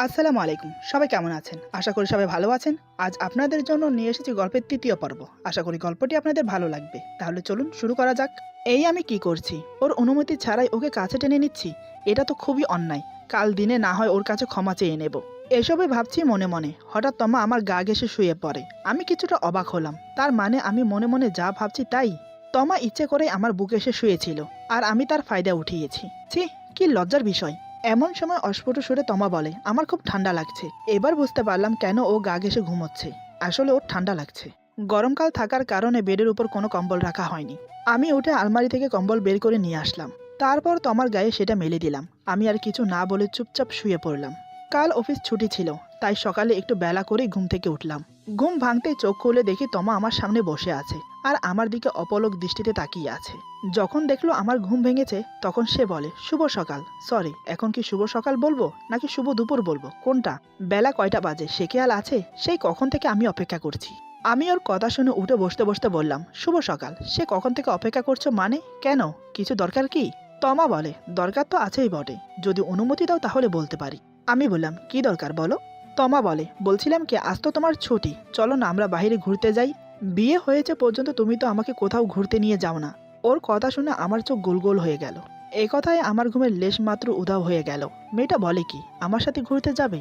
আসসালামু আলাইকুম। সবাই কেমন আছেন? আশা করি সবাই ভালো আছেন। আজ আপনাদের জন্য নিয়ে এসেছি গল্পের ৩য় পর্ব। আশা করি গল্পটি আপনাদের ভালো লাগবে। তাহলে চলুন শুরু করা যাক। এই আমি কি করছি? ওর অনুমতি ছাড়াই ওকে কাছে টেনে নিচ্ছি। এটা তো খুবই অন্যায়। কাল দিনে না হয় ওর কাছে ক্ষমা চেয়ে নেব। এসবই ভাবছি মনে মনে। হঠাৎ তমা আমার গা ঘেঁষে শুয়ে পড়ে। আমি কিছুটা অবাক হলাম। তার মানে আমি মনে মনে যা ভাবছি তাই? তমা ইচ্ছে করেই আমার বুকে এসে শুয়েছিল। আর আমি তার ফায়দা উঠিয়েছি। ছি, কি লজ্জার বিষয়। এমন সময় অস্ফুট সুরে তমা বলে, আমার খুব ঠান্ডা লাগছে। এবার বুঝতে পারলাম কেন ও গা ঘেঁষে ঘুমোচ্ছে। আসলে ওর ঠান্ডা লাগছে। গরমকাল থাকার কারণে বেডের উপর কোনো কম্বল রাখা হয়নি। আমি উঠে আলমারি থেকে কম্বল বের করে নিয়ে আসলাম। তারপর তমার গায়ে সেটা মেলে দিলাম। আমি আর কিছু না বলে চুপচাপ শুয়ে পড়লাম। কাল অফিস ছুটি ছিল, তাই সকালে একটু বেলা করেই ঘুম থেকে উঠলাম। ঘুম ভাঙতেই চোখ খুলে দেখি তমা আমার সামনে বসে আছে আর আমার দিকে অপলক দৃষ্টিতে তাকিয়ে আছে। যখন দেখলো আমার ঘুম ভেঙেছে তখন সে বলে, শুভ সকাল। সরি, এখন কি শুভ সকাল বলবো নাকি শুভ দুপুর বলবো, কোনটা? বেলা কয়টা বাজে সে খেয়াল আছে? সেই কখন থেকে আমি অপেক্ষা করছি। আমি ওর কথা শুনে উঠে বসতে বসতে বললাম, শুভ সকাল। সে কখন থেকে অপেক্ষা করছো মানে? কেন, কিছু দরকার কি? তমা বলে, দরকার তো আছেই বটে, যদি অনুমতি দাও তাহলে বলতে পারি। আমি বললাম, কি দরকার বলো। তমা বলে, বলছিলাম কি, আজ তো তোমার ছুটি, চলো না আমরা বাইরে ঘুরতে যাই। বিয়ে হয়েছে পর্যন্ত তুমি তো আমাকে কোথাও ঘুরতে নিয়ে যাও না। ওর কথা শুনে আমার চোখ গোল গোল হয়ে গেল। এ কথায় আমার ঘুমের লেশ মাত্র উধাও হয়ে গেল। মেয়েটা বলে কি, আমার সাথে ঘুরতে যাবে?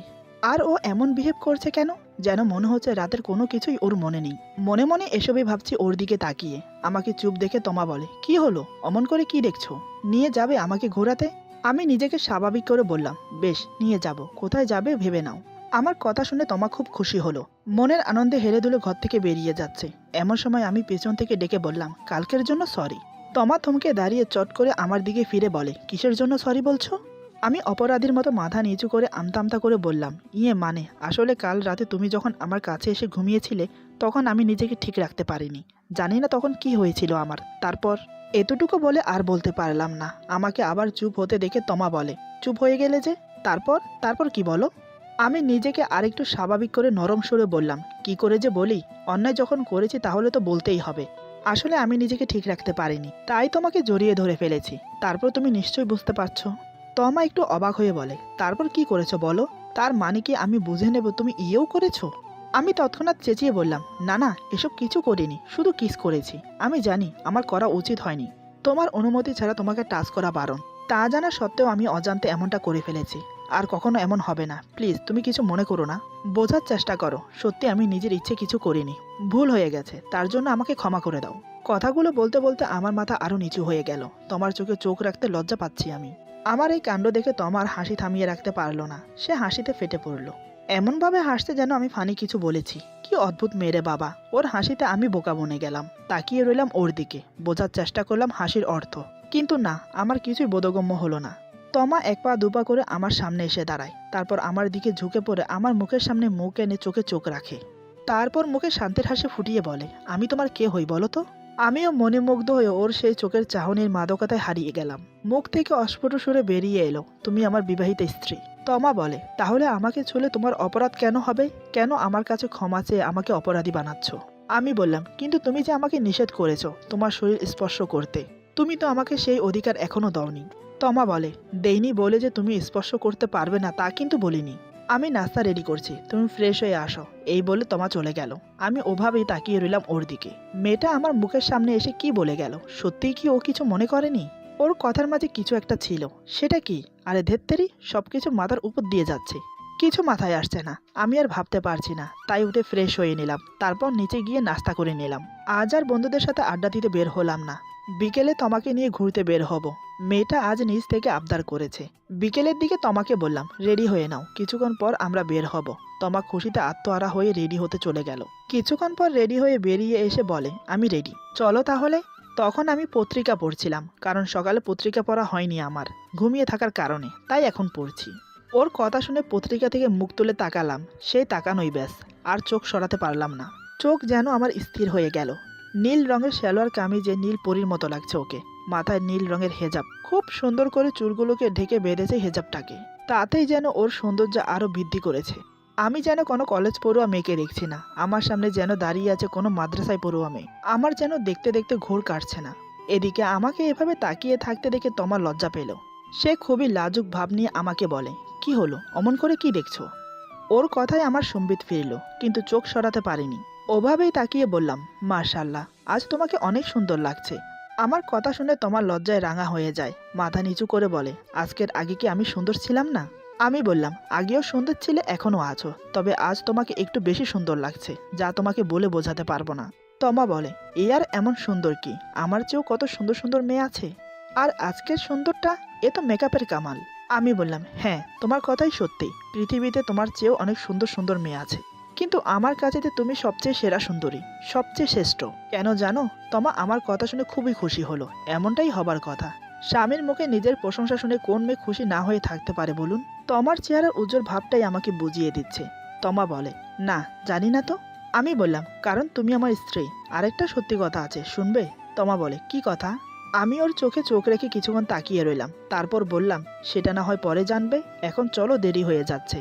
আর ও এমন বিহেভ করছে কেন? যেন মনে হচ্ছে রাতের কোনো কিছুই ওর মনে নেই। মনে মনে এসবই ভাবছি ওর দিকে তাকিয়ে। আমাকে চুপ দেখে তমা বলে, কি হলো, অমন করে কি দেখছো? নিয়ে যাবে আমাকে ঘোরাতে? আমি নিজেকে স্বাভাবিক করে বললাম, বেশ, নিয়ে যাব, কোথায় যাবে ভেবে নাও। আমার কথা শুনে তমা খুব খুশি হলো। মনের আনন্দে হেলে দুলে ঘর থেকে বেরিয়ে যাচ্ছে। এমন সময় আমি পেছন থেকে ডেকে বললাম, কালকের জন্য সরি। তমা থমকে দাঁড়িয়ে চট করে আমার দিকে ফিরে বলে, কিসের জন্য সরি বলছো? আমি অপরাধীর মতো মাথা নিচু করে আমতা আমতা করে বললাম, মানে আসলে কাল রাতে তুমি যখন আমার কাছে এসে ঘুমিয়েছিলে তখন আমি নিজেকে ঠিক রাখতে পারিনি। জানি না তখন কি হয়েছিল আমার। তারপর এতটুকু বলে আর বলতে পারলাম না। আমাকে আবার চুপ হতে দেখে তমা বলে, চুপ হয়ে গেলে যে? তারপর তারপর কি বলো? আমি নিজেকে আরেকটু স্বাভাবিক করে নরম সুরে বললাম, কি করে যে বলি, অন্যায় যখন করেছি তাহলে তো বলতেই হবে। আসলে আমি নিজেকে ঠিক রাখতে পারিনি, তাই তোমাকে জড়িয়ে ধরে ফেলেছি। তারপর তুমি নিশ্চয়ই বুঝতে পারছো। তমা একটু অবাক হয়ে বলে, তারপর কি করেছো বলো? তার মানে কি আমি বুঝে নেব তুমি ইয়েও করেছো? আমি তৎক্ষণাৎ চেঁচিয়ে বললাম, না না, এসব কিছু করিনি, শুধু কিস করেছি। আমি জানি আমার করা উচিত হয়নি। তোমার অনুমতি ছাড়া তোমাকে টাচ করা বারণ। তা জানা সত্ত্বেও আমি অজান্তে এমনটা করে ফেলেছি। আর কখনো এমন হবে না, প্লিজ তুমি কিছু মনে করো না। বোঝার চেষ্টা করো, সত্যি আমি নিজের ইচ্ছে কিছু করিনি। ভুল হয়ে গেছে, তার জন্য আমাকে ক্ষমা করে দাও। কথাগুলো বলতে বলতে আমার মাথা আরো নিচু হয়ে গেল। তোমার চোখে চোখ রাখতে লজ্জা পাচ্ছি আমি। আমার এই কাণ্ড দেখে তোমার হাসি থামিয়ে রাখতে পারলো না। সে হাসিতে ফেটে পড়লো। এমনভাবে হাসতে যেন আমি ফানি কিছু বলেছি। কি অদ্ভুত মেরে বাবা। ওর হাসিতে আমি বোকা বনে গেলাম। তাকিয়ে রইলাম ওর দিকে, বোঝার চেষ্টা করলাম হাসির অর্থ। কিন্তু না, আমার কিছুই বোধগম্য হলো না। তমা এক পা দুপা করে আমার সামনে এসে দাঁড়ায়। তারপর আমার দিকে ঝুঁকে পড়ে আমার মুখের সামনে মুখ এনে চোখে চোখ রাখে। তারপর মুখে শান্তির হাসি ফুটিয়ে বলে, আমি তোমার কে হই বলো তো? আমিও মনে মুগ্ধ হয়ে ওর সেই চোখের চাহনির মাদকতায় হারিয়ে গেলাম। মুখ থেকে অস্ফুট সুরে বেরিয়ে এলো, তুমি আমার বিবাহিত স্ত্রী। তমা বলে, তাহলে আমাকে ছুলে তোমার অপরাধ কেন হবে? কেন আমার কাছে ক্ষমা চেয়ে আমাকে অপরাধী বানাচ্ছ? আমি বললাম, কিন্তু তুমি যে আমাকে নিষেধ করেছো তোমার শরীর স্পর্শ করতে। তুমি তো আমাকে সেই অধিকার এখনো দাওনি। তমা বলে, দেইনি বলে যে তুমি স্পর্শ করতে পারবে না তা কিন্তু বলিনি। আমি নাস্তা রেডি করছি, তুমি ফ্রেশ হয়ে আসো। এই বলে তমা চলে গেল। আমি ওভাবেই তাকিয়ে রইলাম ওর দিকে। মেয়েটা আমার মুখের সামনে এসে কি বলে গেল? সত্যিই কি ও কিছু মনে করেনি? ওর কথার মাঝে কিছু একটা ছিল, সেটা কি? আরে ধেত্তেরি, সবকিছু মাথার উপর দিয়ে যাচ্ছে। কিছু মাথায় আসছে না। আমি আর ভাবতে পারছি না, তাই উঠে ফ্রেশ হয়ে নিলাম। তারপর নিচে গিয়ে নাস্তা করে নিলাম। আজ আর বন্ধুদের সাথে আড্ডা দিতে বের হলাম না। বিকেলে তমাকে নিয়ে ঘুরতে বের হব। মেয়েটা আজ নিজ থেকে আবদার করেছে। বিকেলের দিকে তমাকে বললাম, রেডি হয়ে নাও, কিছুক্ষণ পর আমরা বের হব। তমা খুশিতে আত্মহারা হয়ে রেডি হতে চলে গেল। কিছুক্ষণ পর রেডি হয়ে বেরিয়ে এসে বলে, আমি রেডি, চলো তাহলে। তখন আমি পত্রিকা পড়ছিলাম, কারণ সকালে পত্রিকা পড়া হয়নি আমার, ঘুমিয়ে থাকার কারণে, তাই এখন পড়ছি। ওর কথা শুনে পত্রিকা থেকে মুখ তুলে তাকালাম। সেই তাকানোই ব্যাস, আর চোখ সরাতে পারলাম না। চোখ যেন আমার স্থির হয়ে গেল। নীল রঙের সালোয়ার কামিজে নীল পরীর মতো লাগছে ওকে। মাথায় নীল রঙের হেজাব, খুব সুন্দর করে চুলগুলোকে ঢেকে বেঁধেছে হেজাবটাকে। তাতেই যেন ওর সৌন্দর্য আরো বৃদ্ধি করেছে। আমি যেন কোনো কলেজ পড়ুয়া মেয়েকে দেখছি না, আমার সামনে যেন দাঁড়িয়ে আছে কোনো মাদ্রাসায় পড়ুয়া মেয়ে। আমার যেন দেখতে দেখতে ঘোর কাটছে না। এদিকে আমাকে এভাবে তাকিয়ে থাকতে দেখে তোমার লজ্জা পেল। সে খুবই লাজুক ভাব নিয়ে আমাকে বলে, কি হলো, অমন করে কি দেখছো? ওর কথায় আমার সম্বিত ফিরল, কিন্তু চোখ সরাতে পারিনি। ওভাবেই তাকিয়ে বললাম, মাশাআল্লাহ, আজ তোমাকে অনেক সুন্দর লাগছে। আমার কথা শুনে তোমার লজ্জায় রাঙা হয়ে যায়, মাথা নিচু করে বলে, আজকের আগে কি আমি সুন্দর ছিলাম না? আমি বললাম, আগেও সুন্দর ছিলে, এখনও আছো, তবে আজ তোমাকে একটু বেশি সুন্দর লাগছে, যা তোমাকে বলে বোঝাতে পারবো না। তমা বলে, এ আর এমন সুন্দর কি, আমার চেয়েও কত সুন্দর সুন্দর মেয়ে আছে। আর আজকের সুন্দরটা, এ তো মেকআপের কামাল। আমি বললাম, হ্যাঁ, তোমার কথাই সত্যি, পৃথিবীতে তোমার চেয়েও অনেক সুন্দর সুন্দর মেয়ে আছে, কিন্তু আমার কাছে তো তুমি সবচেয়ে সেরা সুন্দরী, সবচেয়ে শ্রেষ্ঠ। কেন জানো? তমা আমার কথা শুনে খুবই খুশি হলো। এমনটাই হবার কথা। স্বামীর মুখে নিজের প্রশংসা শুনে কোন মেয়ে খুশি না হয়ে থাকতে পারে বলুন? তমার চেহারার উজ্জ্বল ভাবটাই আমাকে বুঝিয়ে দিচ্ছে। তমা বলে, না, জানি না তো। আমি বললাম, কারণ তুমি আমার স্ত্রী। আরেকটা সত্যি কথা আছে, শুনবে? তমা বলে, কি কথা? আমি ওর চোখে চোখ রেখে কিছুক্ষণ তাকিয়ে রইলাম, তারপর বললাম, সেটা না হয় পরে জানবে, এখন চলো, দেরি হয়ে যাচ্ছে।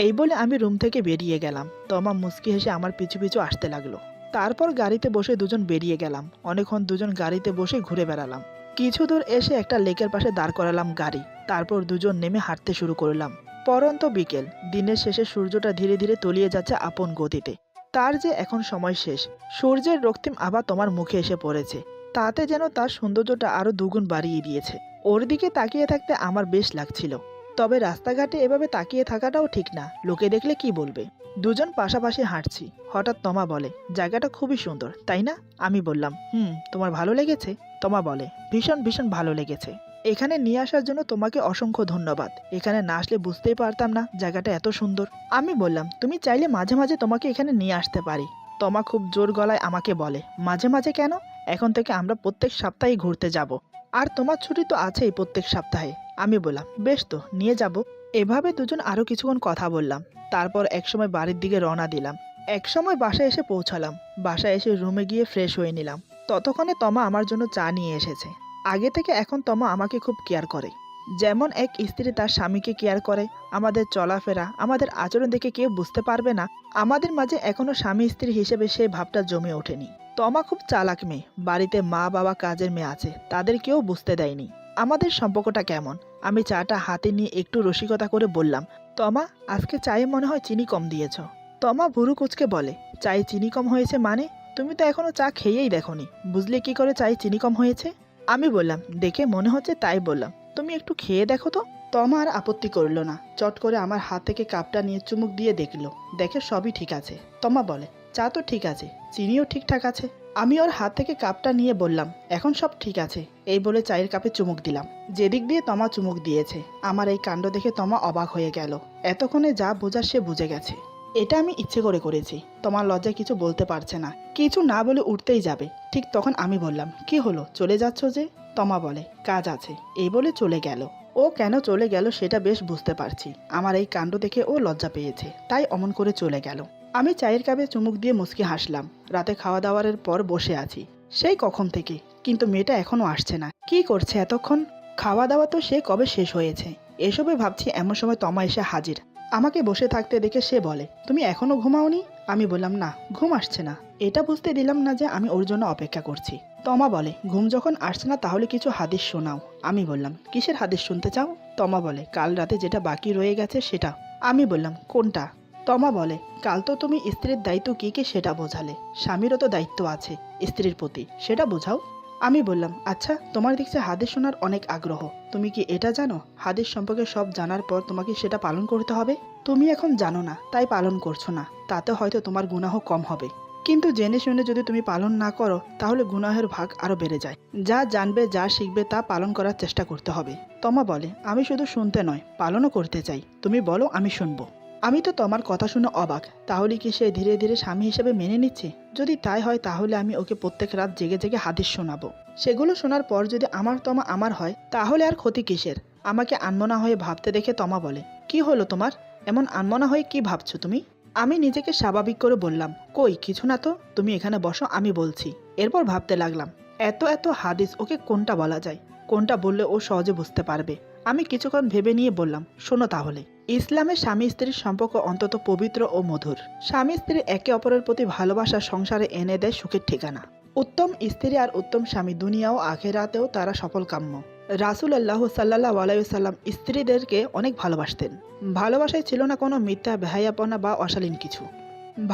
এই বলে আমি রুম থেকে বেরিয়ে গেলাম। তমা মুচকি হেসে আমার পিছু পিছু আসতে লাগলো। তারপর গাড়িতে বসে দুজন বেরিয়ে গেলাম। অনেকক্ষণ দুজন গাড়িতে বসে ঘুরে বেড়ালাম। কিছু দূর এসে একটা লেকের পাশে দাঁড় করালাম গাড়ি। তারপর দুজন নেমে হাঁটতে শুরু করলাম। পরন্ত বিকেল, দিনের শেষে সূর্যটা ধীরে ধীরে তলিয়ে যাচ্ছে আপন গতিতে। তার যে এখন সময় শেষ। সূর্যের রক্তিম আভা তোমার মুখে এসে পড়েছে, তাতে যেন তার সৌন্দর্যটা আরো দুগুণ বাড়িয়ে দিয়েছে। ওর দিকে তাকিয়ে থাকতে আমার বেশ লাগছিল, তবে রাস্তাঘাটে এভাবে তাকিয়ে থাকাটাও ঠিক না, লোকে দেখলে কি বলবে। দুজন পাশাপাশি হাঁটছি, হঠাৎ তমা বলে, জায়গাটা খুবই সুন্দর, তাই না? আমি বললাম, তোমার ভালো লেগেছে? তমা বলে, ভীষণ ভীষণ ভালো লেগেছে। এখানে নিয়ে আসার জন্য তোমাকে অসংখ্য ধন্যবাদ। এখানে না আসলে বুঝতেই পারতাম না জায়গাটা এত সুন্দর। আমি বললাম, তুমি চাইলে মাঝে মাঝে তোমাকে এখানে নিয়ে আসতে পারি। তমা খুব জোর গলায় আমাকে বলে, মাঝে মাঝে কেন? এখন থেকে আমরা প্রত্যেক সপ্তাহে ঘুরতে যাব। আর তোমার ছুটি তো আছেই প্রত্যেক সপ্তাহে। আমি বললাম, বেশ তো, নিয়ে যাব। এভাবে দুজন আরো কিছুক্ষণ কথা বললাম। তারপর একসময় বাড়ির দিকে রওনা দিলাম। একসময় বাসায় এসে পৌঁছালাম। বাসায় এসে রুমে গিয়ে ফ্রেশ হয়ে নিলাম। ততক্ষণে তমা আমার জন্য চা নিয়ে এসেছে। আগে থেকে এখন তমা আমাকে খুব কেয়ার করে। যেমন এক স্ত্রী তার স্বামীকে কেয়ার করে। আমাদের চলাফেরা, আমাদের আচরণ দেখে কেউ বুঝতে পারবে না আমাদের মাঝে এখনো স্বামী স্ত্রী হিসেবে সেই ভাবটা জমে ওঠেনি। তমা খুব চালাক মেয়ে। বাড়িতে মা বাবা কাজের মেয়ে আছে, তাদের কেউ বুঝতে দেয়নি আমাদের সম্পর্কটা কেমন। আমি চাটা হাতে নিয়ে একটু রসিকতা করে বললাম, তমা, আজকে চায়ে মনে হয় চিনি কম দিয়েছ। তমা ভুরু কুচকে বলে, চায়ে চিনি কম হয়েছে মানে? তুমি তো এখনো চা খেয়েই দেখোনি, বুঝলে কি করে চায়ে চিনি কম হয়েছে? আমি বললাম, দেখে মনে হচ্ছে তাই বললাম, তুমি একটু খেয়ে দেখো তো। তমা আর আপত্তি করলো না, চট করে আমার হাত থেকে কাপটা নিয়ে চুমুক দিয়ে দেখলো, দেখে সবই ঠিক আছে। তমা বলে, চা তো ঠিক আছে, চিনিও ঠিকঠাক আছে। আমি ওর হাত থেকে কাপটা নিয়ে বললাম, এখন সব ঠিক আছে। এই বলে চায়ের কাপে চুমুক দিলাম। যেদিক দিয়ে তমা চুমুক দিয়েছে, আমার এই কাণ্ড দেখে তমা অবাক হয়ে গেল। এতক্ষণে যা বোঝার সে বুঝে গেছে। এটা আমি ইচ্ছে করে করেছি। তোমার লজ্জায় কিছু বলতে পারছে না, কিছু না বলে উঠতেই যাবে। ঠিক তখন আমি বললাম, কি হলো, চলে যাচ্ছ যে? তমা বলে, কাজ আছে, এই বলে চলে গেল। ও কেন চলে গেল সেটা বেশ বুঝতে পারছি। আমার এই কাণ্ড দেখে ও লজ্জা পেয়েছে, তাই অমন করে চলে গেল। আমি চায়ের কাপে চুমুক দিয়ে মুচকি হাসলাম। রাতে খাওয়া দাওয়ার পর বসে আছি, সেই কখন থেকে, কিন্তু মেয়েটা এখনো আসছে না। কি করছে এতক্ষণ? খাওয়া দাওয়া তো সে কবে শেষ হয়েছে। এসবে ভাবছি, এমন সময় তমা এসে হাজির। আমাকে বসে থাকতে দেখে সে বলে, তুমি এখনো ঘুমাওনি? আমি বললাম, না, ঘুম আসছে না। এটা বুঝতে দিলাম না যে আমি ওর জন্য অপেক্ষা করছি। তমা বলে, ঘুম যখন আসছে না তাহলে কিছু হাদিস শোনাও। আমি বললাম, কিসের হাদিস শুনতে চাও? তমা বলে, কাল রাতে যেটা বাকি রয়ে গেছে সেটা। আমি বললাম, কোনটা? তমা বলে, কাল তো তুমি স্ত্রীর দায়িত্ব কি কি সেটা বোঝালে, স্বামীরও তো দায়িত্ব আছে স্ত্রীর প্রতি, সেটা বোঝাও। আমি বললাম, আচ্ছা, তোমার দেখছি হাদিস শোনার অনেক আগ্রহ। তুমি কি এটা জানো, হাদিস সম্পর্কে সব জানার পর তোমাকে সেটা পালন করতে হবে? তুমি এখন জানো না, তাই পালন করছো না, তাতে হয়তো তোমার গুনাহ কম হবে। কিন্তু জেনে শুনে যদি তুমি পালন না করো, তাহলে গুনাহের ভাগ আরো বেড়ে যায়। যা জানবে, যা শিখবে তা পালন করার চেষ্টা করতে হবে। তমা বলে, আমি শুধু শুনতে নয়, পালনও করতে চাই। তুমি বলো, আমি শুনবো। আমি তো তোমার কথা শুনে অবাক। তাহলে কি সে ধীরে ধীরে স্বামী হিসেবে মেনে নিচ্ছে? যদি তাই হয় তাহলে আমি ওকে প্রত্যেক রাত জেগে জেগে হাদিস শোনাবো। সেগুলো শোনার পর যদি আমার তমা আমার হয়, তাহলে আর ক্ষতি কিসের? আমাকে আনমনা হয়ে ভাবতে দেখে তমা বলে, কি হলো তোমার? এমন আনমনা হয়ে কি ভাবছো তুমি? আমি নিজেকে স্বাভাবিক করে বললাম, কই কিছু না তো, তুমি এখানে বসো, আমি বলছি। এরপর ভাবতে লাগলাম, এত এত হাদিস, ওকে কোনটা বলা যায়, কোনটা বললে ও সহজে বুঝতে পারবে। আমি কিছুক্ষণ ভেবে নিয়ে বললাম, শোনো তাহলে। ইসলামে স্বামী স্ত্রীর সম্পর্ক অন্তত পবিত্র ও মধুর। স্বামী স্ত্রী একে অপরের প্রতি ভালোবাসা সংসারে এনে দেয় সুখের ঠিকানা। উত্তম স্ত্রী আর উত্তম স্বামী দুনিয়া ও আখেরাতেও তারা সফল কাম্য। রাসূলুল্লাহ সাল্লাল্লাহু আলাইহি ওয়াসাল্লাম স্ত্রীদেরকে অনেক ভালোবাসতেন। ভালোবাসায় ছিল না কোনো মিথ্যা বেহায়াপনা বা অশালীন কিছু।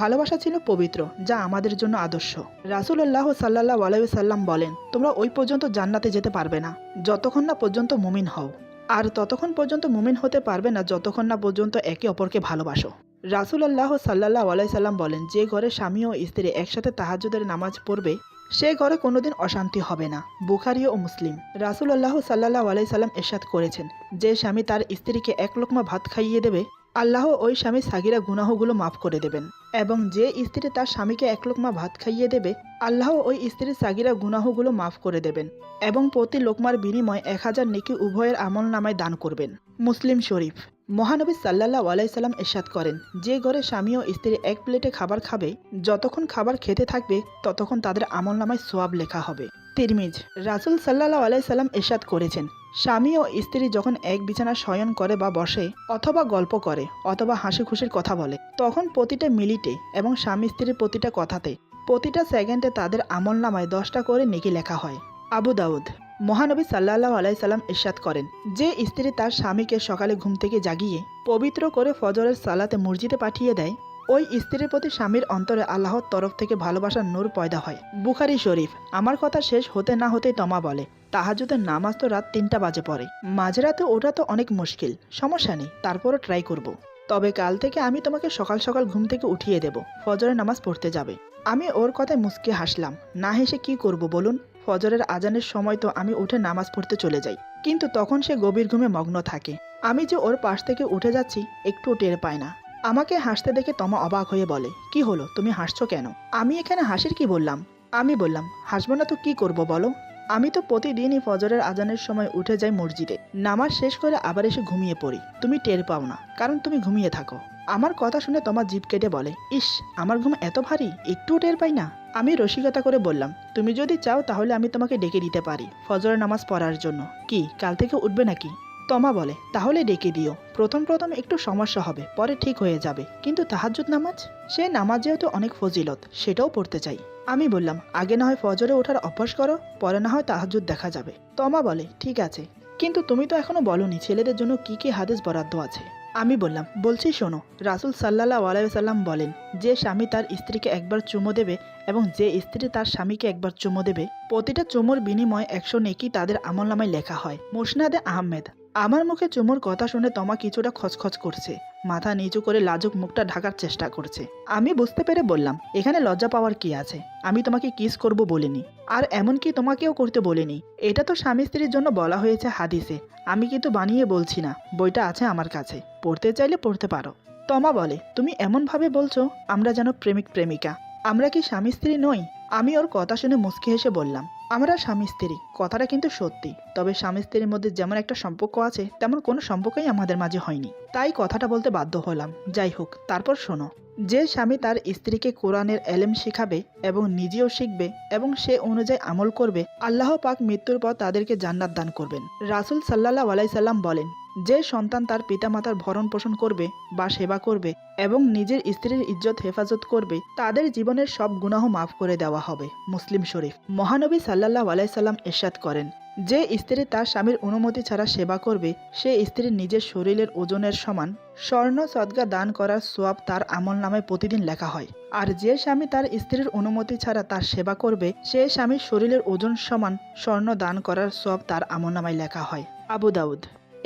ভালোবাসা ছিল পবিত্র, যা আমাদের জন্য আদর্শ। রাসূলুল্লাহ সাল্লাল্লাহু আলাইহি ওয়াসাল্লাম বলেন, তোমরা ওই পর্যন্ত জান্নাতে যেতে পারবে না যতক্ষণ না পর্যন্ত মুমিন হও, আর ততক্ষণ পর্যন্ত মুমিন হতে পারবে না যতক্ষণ না পর্যন্ত একে অপরকে ভালোবাসো। রাসূলুল্লাহ সাল্লাল্লাহু আলাইহি সাল্লাম বলেন, যে ঘরে স্বামী ও স্ত্রী একসাথে তাহাজ্জুদের নামাজ পড়বে সে ঘরে কোনোদিন অশান্তি হবে না। বুখারী ও মুসলিম। রাসূলুল্লাহ সাল্লাল্লাহু আলাইহি সাল্লাম ইরশাদ করেছেন, যে স্বামী তার স্ত্রীকে এক লোকমা ভাত খাইয়ে দেবে আল্লাহ ওই স্বামীর সাগিরা গুনাহগুলো মাফ করে দেবেন, এবং যে স্ত্রী তার স্বামীকে এক লোকমা ভাত খাইয়ে দেবে আল্লাহ ওই স্ত্রীর সাগিরা গুনাহগুলো মাফ করে দেবেন, এবং প্রতি লোকমার বিনিময়ে 1000 নেকি উভয়ের আমলনামায় দান করবেন। মুসলিম শরীফ। মহানবী সাল্লাল্লাহু আলাইহি সাল্লাম ইরশাদ করেন, যে ঘরে স্বামী ও স্ত্রী এক প্লেটে খাবার খাবে, যতক্ষণ খাবার খেতে থাকবে ততক্ষণ তাদের আমলনামায় সওয়াব লেখা হবে। তিরমিজ। রাসূল সাল্লাল্লাহু আলাইহি সাল্লাম ইরশাদ করেছেন, স্বামী ও স্ত্রী যখন এক বিছানায় শয়ন করে বা বসে অথবা গল্প করে অথবা হাসি খুশির কথা বলে, তখন প্রতিটা মিনিটে এবং স্বামী স্ত্রীর প্রতিটা কথাতে প্রতিটা সেকেন্ডে তাদের আমলনামায় 10টা করে নেকি লেখা হয়। আবু দাউদ। মহানবী সাল্লাল্লাহু আলাইহি সাল্লাম ইরশাদ করেন, যে স্ত্রী তার স্বামীকে সকালে ঘুম থেকে জাগিয়ে পবিত্র করে ফজরের সালাতে মসজিদে পাঠিয়ে দেয়, ওই স্ত্রীর প্রতি স্বামীর অন্তরে আল্লাহর তরফ থেকে ভালোবাসার নূর পয়দা হয়। বুখারী শরীফ। আমার কথা শেষ হতে না হতেই তমা বলে, তাহাজ্জুদের নামাজ তো রাত 3টা বাজে পড়ে, মাঝরাতে ওঠা তো অনেক মুশকিল, সমস্যা নেই, তারপরও ট্রাই করব। তবে কাল থেকে আমি তোমাকে সকাল সকাল ঘুম থেকে উঠিয়ে দেব, ফজরের নামাজ পড়তে যাবে। আমি ওর কথায় মুচকে হাসলাম। না হেসে কি করব বলুন? ফজরের আজানের সময় তো আমি উঠে নামাজ পড়তে চলে যাই, কিন্তু তখন সে গভীর ঘুমে মগ্ন থাকে। আমি যে ওর পাশ থেকে উঠে যাচ্ছি একটু টের পায় না। আমাকে হাসতে দেখে তমা অবাক হয়ে বলে, কি হলো, তুমি হাসছো কেন? আমি এখানে হাসির কি বললাম? আমি বললাম, হাসবো না তো কি করব বলো? আমি তো প্রতিদিনই ফজরের আজানের সময় উঠে যাই মসজিদে, নামাজ শেষ করে আবার এসে ঘুমিয়ে পড়ি। তুমি টের পাও না, কারণ তুমি ঘুমিয়ে থাকো। আমার কথা শুনে তোমার জিভ কেটে বলে, ইস, আমার ঘুম এত ভারী, একটুও টের পাই না। আমি রসিকতা করে বললাম, তুমি যদি চাও তাহলে আমি তোমাকে ডেকে দিতে পারি ফজরের নামাজ পড়ার জন্য। কি কাল থেকে উঠবে নাকি? তমা বলে, তাহলে ডেকে দিও। প্রথম প্রথম একটু সমস্যা হবে, পরে ঠিক হয়ে যাবে, কিন্তু তাহাজ্জুদ নামাজ, সে নামাজ যেহেতু অনেক ফজিলত, সেটাও পড়তে চাই। আমি বললাম, আগে না হয় ফজরে ওঠার অভ্যাস করো, পরে না হয় তাহাজ্জুদ দেখা যাবে। তমা বলে, ঠিক আছে, কিন্তু তুমি তো এখনো বলোনি ছেলেদের জন্য কি কি হাদিস বরাদ্দ আছে। আমি বললাম, বলছি শোনো। রাসূল সাল্লাল্লাহু আলাইহি সাল্লাম বলেন, যে স্বামী তার স্ত্রীকে একবার চুমো দেবে এবং যে স্ত্রী তার স্বামীকে একবার চুমো দেবে, প্রতিটা চুমোর বিনিময়ে 100 নেকি তাদের আমলনামায় লেখা হয়। মুসনাদে আহমেদ। আমার মুখে চুমোর কথা শুনে তমা কিছুটা খচখচ করছে, মাথা নিচু করে লাজুক মুখটা ঢাকার চেষ্টা করছে। আমি বুঝতে পেরে বললাম, এখানে লজ্জা পাওয়ার কি আছে? আমি তোমাকে কিস করব বলিনি, আর এমনকি তোমাকেও করতে বলিনি। এটা তো স্বামী স্ত্রীর জন্য বলা হয়েছে হাদিসে, আমি কিন্তু বানিয়ে বলছি না, বইটা আছে আমার কাছে, পড়তে চাইলে পড়তে পারো। তমা বলে, তুমি এমনভাবে বলছো আমরা যেন প্রেমিক প্রেমিকা, আমরা কি স্বামী স্ত্রী নই? আমি ওর কথা শুনে মুচকি হেসে বললাম, আমরা স্বামী স্ত্রী, কথাটা কিন্তু সত্যি, তবে স্বামী স্ত্রীর মধ্যে যেমন একটা সম্পর্ক আছে তেমন কোনো সম্পর্কই আমাদের মাঝে হয়নি, তাই কথাটা বলতে বাধ্য হলাম। যাই হোক, তারপর শোনো। যে স্বামী তার স্ত্রীকে কোরআনের এলেম শিখাবে এবং নিজেও শিখবে এবং সে অনুযায়ী আমল করবে, আল্লাহ পাক মৃত্যুর পর তাদেরকে জান্নাত দান করবেন। রাসূল সাল্লাল্লাহু আলাইহি সাল্লাম বলেন, যে সন্তান তার পিতামাতার ভরণ পোষণ করবে বা সেবা করবে এবং নিজের স্ত্রীর ইজ্জত হেফাজত করবে, তাদের জীবনের সব গুনাহ মাফ করে দেওয়া হবে। মুসলিম শরীফ। মহানবী সাল্লাল্লাহু আলাইহি সাল্লাম ইরশাদ করেন, যে স্ত্রী তার স্বামীর অনুমতি ছাড়া সেবা করবে, সে স্ত্রীর নিজের শরীরের ওজনের সমান স্বর্ণ সদকা দান করার সোয়াব তার আমলনামায় প্রতিদিন লেখা হয়। আর যে স্বামী তার স্ত্রীর অনুমতি ছাড়া তার সেবা করবে, সে স্বামীর শরীরের ওজন সমান স্বর্ণ দান করার সোয়াব তার আমলনামায় লেখা হয়। আবু দাউদ।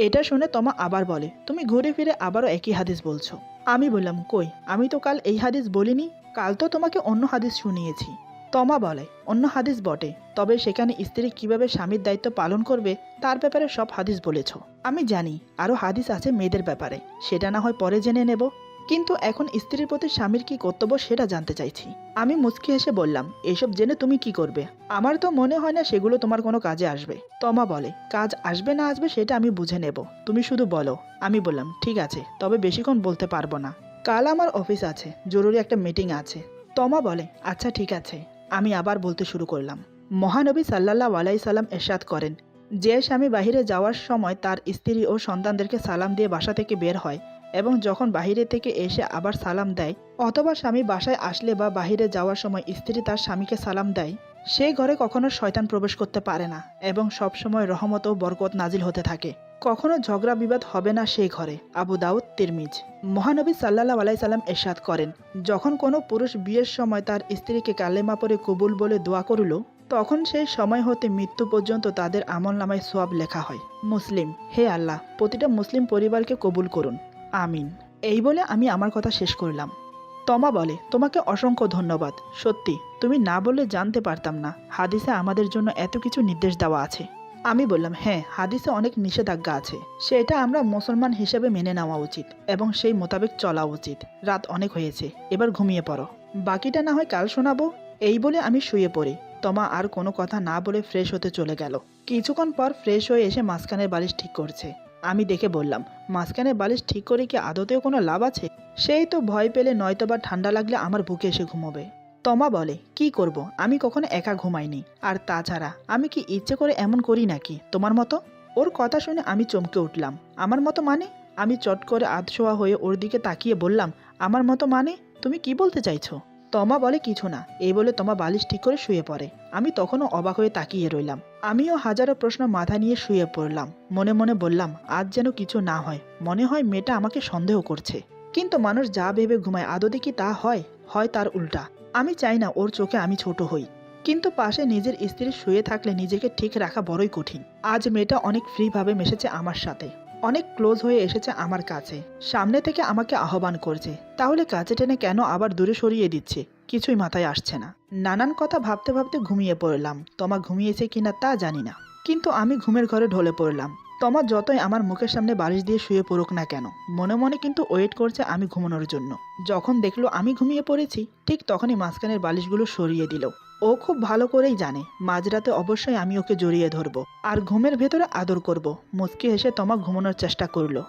এটা শুনে তমা আবার বলে, তুমি ঘুরে ফিরে আবারও একই হাদিস বলছো। আমি বললাম, কই, আমি তো কাল এই হাদিস বলিনি, কাল তো তোমাকে অন্য হাদিস শুনিয়েছি। তমা বলে, অন্য হাদিস বটে, তবে সেখানে স্ত্রী কিভাবে স্বামীর দায়িত্ব পালন করবে তার ব্যাপারে সব হাদিস বলেছ। আমি জানি আরও হাদিস আছে মেয়েদের ব্যাপারে, সেটা না হয় পরে জেনে নেব, কিন্তু এখন স্ত্রীর প্রতি স্বামীর কি কর্তব্য সেটা জানতে চাইছি। আমি মুচকি হেসে বললাম, এসব জেনে তুমি কি করবে? আমার তো মনে হয় না সেগুলো তোমার কোনো কাজে আসবে। তমা বলে, কাজ আসবে না আসবে সেটা আমি বুঝে নেব, তুমি শুধু বলো। আমি বললাম, ঠিক আছে, তবে বেশিক্ষণ বলতে পারবো না, কাল আমার অফিস আছে, জরুরি একটা মিটিং আছে। তমা বলে, আচ্ছা ঠিক আছে। আমি আবার বলতে শুরু করলাম। মহানবী সাল্লাল্লাহু আলাইহি সাল্লাম ইরশাদ করেন, যে স্বামী বাহিরে যাওয়ার সময় তার স্ত্রী ও সন্তানদেরকে সালাম দিয়ে বাসা থেকে বের হয় এবং যখন বাহিরে থেকে এসে আবার সালাম দেয়, অথবা স্বামী বাসায় আসলে বা বাহিরে যাওয়ার সময় স্ত্রী তার স্বামীকে সালাম দেয়, সেই ঘরে কখনো শয়তান প্রবেশ করতে পারে না এবং সবসময় রহমত ও বরকত নাজিল হতে থাকে। কখনো ঝগড়া বিবাদ হবে না সেই ঘরে। আবু দাউদ, তিরমিজ। মহানবী সাল্লাল্লাহু আলাইহি সাল্লাম ইরশাদ করেন, যখন কোনো পুরুষ বিয়ের সময় তার স্ত্রীকে কালেমা পড়ে কবুল বলে দোয়া করল, তখন সেই সময় হতে মৃত্যু পর্যন্ত তাদের আমলনামায় সওয়াব লেখা হয়। মুসলিম। হে আল্লাহ, প্রতিটা মুসলিম পরিবারকে কবুল করুন, আমিন। এই বলে আমি আমার কথা শেষ করলাম। তমা বলে, তোমাকে অসংখ্য ধন্যবাদ। সত্যি, তুমি না বললে জানতে পারতাম না হাদিসে আমাদের জন্য এত কিছু নির্দেশ দেওয়া আছে। আমি বললাম, হ্যাঁ, হাদিসে অনেক নিষেধাজ্ঞা আছে, সেটা আমরা মুসলমান হিসেবে মেনে নেওয়া উচিত এবং সেই মোতাবেক চলা উচিত। রাত অনেক হয়েছে, এবার ঘুমিয়ে পড়ো, বাকিটা না হয় কাল শোনাবো। এই বলে আমি শুয়ে পড়ি। তমা আর কোনো কথা না বলে ফ্রেশ হতে চলে গেল। কিছুক্ষণ পর ফ্রেশ হয়ে এসে মাঝখানের বালিশ ঠিক করছে। আমি দেখে বললাম, মাঝখানের বালিশ ঠিক করে কি আদতেও কোনো লাভ আছে? সেই তো ভয় পেলে, নয়তোবা ঠান্ডা লাগলে আমার বুকে এসে ঘুমোবে। তমা বলে, কি করব, আমি কখনো একা ঘুমাইনি, আর তাছাড়া আমি কি ইচ্ছে করে এমন করি নাকি তোমার মতো? ওর কথা শুনে আমি চমকে উঠলাম। আমার মতো মানে? আমি চট করে আধশোয়া হয়ে ওর দিকে তাকিয়ে বললাম, আমার মতো মানে? তুমি কি বলতে চাইছো? তমা বলে, কিছু না। এই বলে তমা বালিশ ঠিক করে শুয়ে পড়ে। আমি তখনও অবাক হয়ে তাকিয়ে রইলাম। আমিও হাজারো প্রশ্ন মাথা নিয়ে শুয়ে পড়লাম। মনে মনে বললাম, আজ যেন কিছু না হয়, মনে হয় মেয়েটা আমাকে সন্দেহ করছে। কিন্তু মানুষ যা ভেবে ঘুমায় আদতে কি তা হয়? হয় তার উল্টা। আমি চাই না ওর চোখে আমি ছোট হই, কিন্তু পাশে নিজের স্ত্রী শুয়ে থাকলে নিজেকে ঠিক রাখা বড়ই কঠিন। আজ মেয়েটা অনেক ফ্রিভাবে মেশেছে আমার সাথে, অনেক ক্লোজ হয়ে এসেছে আমার কাছে, সামনে থেকে আমাকে আহ্বান করছে। তাহলে কাছে টেনে কেন আবার দূরে সরিয়ে দিচ্ছে? কিছুই মাথায় আসছে না। নানান কথা ভাবতে ভাবতে ঘুমিয়ে পড়লাম। তমা ঘুমিয়েছে কিনা তা জানি না, কিন্তু আমি ঘুমের ঘরে ঢলে পড়লাম। তমা যতই আমার মুখের সামনে বালিশ দিয়ে শুয়ে পড়ুক না কেন, মনে মনে কিন্তু ওয়েট করছে আমি ঘুমানোর জন্য। যখন দেখলো আমি ঘুমিয়ে পড়েছি, ঠিক তখনই মাঝখানের বালিশগুলো সরিয়ে দিল। ও খুব ভালো করেই জানে মাঝরাতে অবশ্যই আমি ওকে জড়িয়ে ধরবো আর ঘুমের ভেতরে আদর করব। মুচকি হেসে তমা ঘুমানোর চেষ্টা করলো।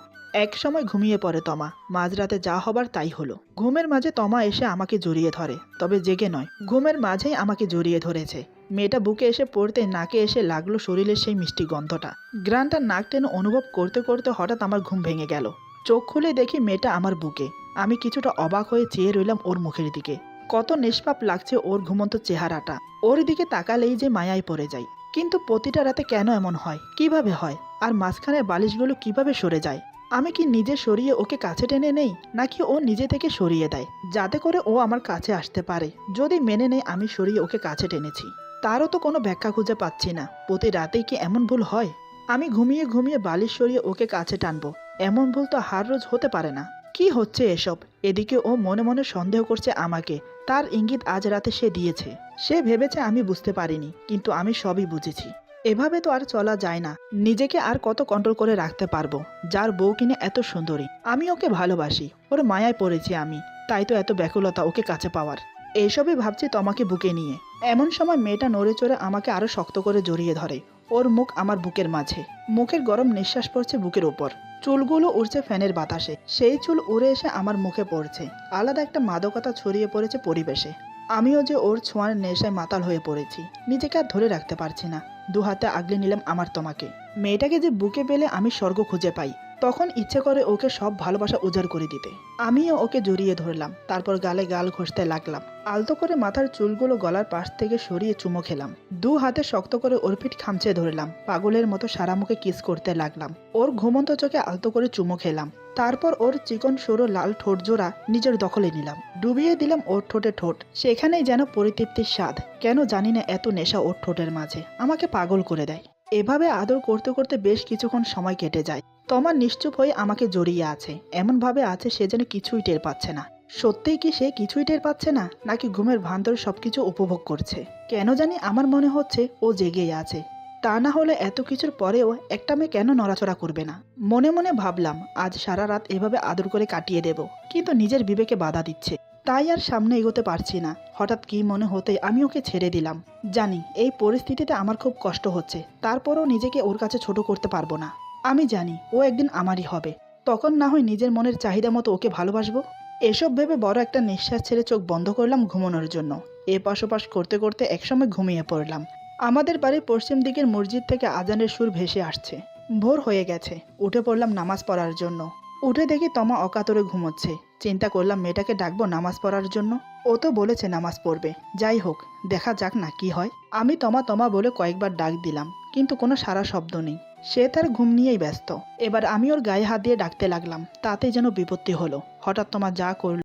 এক সময় ঘুমিয়ে পড়ে তমা। মাঝরাতে যা হবার তাই হলো। ঘুমের মাঝে তমা এসে আমাকে জড়িয়ে ধরে, তবে জেগে নয়, ঘুমের মাঝেই আমাকে জড়িয়ে ধরেছে। মেয়েটা বুকে এসে পড়তে নাকে এসে লাগলো শরীরের সেই মিষ্টি গন্ধটা। গ্রানটা নাক টেনে অনুভব করতে করতে হঠাৎ আমার ঘুম ভেঙে গেল। চোখ খুলে দেখি মেয়েটা আমার বুকে। আমি কিছুটা অবাক হয়ে চেয়ে রইলাম ওর মুখের দিকে। কত নিষ্পাপ লাগছে ওর ঘুমন্ত চেহারাটা। ওর দিকে তাকালেই যে মায়ায় পড়ে যাই। কিন্তু প্রতিটা রাতে কেন এমন হয়, কিভাবে হয়, আর মাঝখানের বালিশগুলো কিভাবে সরে যায়? আমি কি নিজে সরিয়ে ওকে কাছে টেনে নেই, নাকি ও নিজে থেকে সরিয়ে দেয়, যাতে করে ও আমার কাছে আসতে পারে? যদি মেনে নেই আমি সরিয়ে ওকে কাছে টেনেছি, তারও তো কোনো ব্যাখ্যা খুঁজে পাচ্ছি না। প্রতি রাতেই কি এমন ভুল হয়? আমি ঘুমিয়ে ঘুমিয়ে বালিশ সরিয়ে ওকে কাছে টানবো, এমন ভুল তো হার রোজ হতে পারে না। কি হচ্ছে এসব? এদিকে ও মনে মনে সন্দেহ করছে আমাকে। তার ইঙ্গিত আজ রাতে সে দিয়েছে। সে ভেবেছে আমি বুঝতে পারিনি, কিন্তু আমি সবই বুঝেছি। এভাবে তো আর চলা যায় না। নিজেকে আর কত কন্ট্রোল করে রাখতে পারবো, যার বউ কিনে এত সুন্দরী? আমি ওকে ভালোবাসি, ওর মায়ায় পড়েছি আমি, তাই তো এত ব্যাকুলতা ওকে কাছে পাওয়ার। এইসবই ভাবছি তোমাকে বুকে নিয়ে। এমন সময় মেয়েটা নড়ে চড়ে আমাকে আরো শক্ত করে জড়িয়ে ধরে। ওর মুখ আমার বুকের মাঝে, মুখের গরম নিঃশ্বাস পড়ছে বুকের ওপর। চুলগুলো উড়ছে ফ্যানের বাতাসে, সেই চুল উড়ে এসে আমার মুখে পড়ছে। আলাদা একটা মাদকতা ছড়িয়ে পড়েছে পরিবেশে। আমিও যে ওর ছোঁয়ার নেশায় মাতাল হয়ে পড়েছি, নিজেকে আর ধরে রাখতে পারছি না। দু হাতে আগলে নিলাম আমার তোমাকে। মেয়েটাকে যে বুকে পেলে আমি স্বর্গ খুঁজে পাই, তখন ইচ্ছে করে ওকে সব ভালোবাসা উজাড় করে দিতে। আমিও ওকে জড়িয়ে ধরলাম, তারপর গালে গাল ঘষতে লাগলাম। আলতো করে মাথার চুলগুলো গলার পাশ থেকে সরিয়ে চুমো খেলাম। দু হাতে শক্ত করে ওর পিঠ খামচে ধরলাম। পাগলের মতো সারা মুখে কিস করতে লাগলাম। ওর ঘুমন্ত চোখে আলতো করে চুমো খেলাম। তারপর ওর চিকন সরু লাল ঠোঁট জোড়া নিজের দখলে নিলাম। ডুবিয়ে দিলাম ওর ঠোঁটে ঠোঁট। সেখানেই যেন পরিতৃপ্তির স্বাদ। কেন জানি না এত নেশা ওর ঠোঁটের মাঝে আমাকে পাগল করে দেয়। এভাবে আদর করতে করতে বেশ কিছুক্ষণ সময় কেটে যায়। তমা নিশ্চুপ হয়ে আমাকে জড়িয়ে আছে, এমন ভাবে আছে সে যেন কিছুই টের পাচ্ছে না। সত্যিই কি সে কিছুই টের পাচ্ছে না, নাকি ঘুমের ভান্তরে সবকিছু উপভোগ করছে? কেন জানি আমার মনে হচ্ছে ও জেগেই আছে। তা না হলে এত কিছুর পরেও একটা মেয়ে কেন নড়াচড়া করবে না? মনে মনে ভাবলাম আজ সারা রাত এভাবে আদর করে কাটিয়ে দেব, কিন্তু নিজের বিবেকে বাধা দিচ্ছে, তাই আর সামনে এগোতে পারছি না। হঠাৎ কি মনে হতেই আমি ওকে ছেড়ে দিলাম। জানি এই পরিস্থিতিতে আমার খুব কষ্ট হচ্ছে, তারপরও নিজেকে ওর কাছে ছোট করতে পারবো না। আমি জানি ও একদিন আমারই হবে, তখন না হয় নিজের মনের চাহিদা মতো ওকে ভালোবাসবো। এসব ভেবে বড় একটা নিঃশ্বাস ছেড়ে চোখ বন্ধ করলাম ঘুমানোর জন্য। এপাশ ওপাশ করতে করতে একসময় ঘুমিয়ে পড়লাম। আমাদের বাড়ির পশ্চিম দিকের মসজিদ থেকে আজানের সুর ভেসে আসছে। ভোর হয়ে গেছে। উঠে পড়লাম নামাজ পড়ার জন্য। উঠে দেখি তমা অকাতরে ঘুমোচ্ছে। চিন্তা করলাম মেয়েটাকে ডাকবো নামাজ পড়ার জন্য। ও তো বলেছে নামাজ পড়বে, যাই হোক দেখা যাক না কি হয়। আমি তমা তমা বলে কয়েকবার ডাক দিলাম, কিন্তু কোনো সারা শব্দ নেই। সে তার ঘুম নিয়েই ব্যস্ত। এবার আমি ওর গায়ে হাত দিয়ে ডাকতে লাগলাম, তাতেই যেন বিপত্তি হলো। হঠাৎ তমা যা করল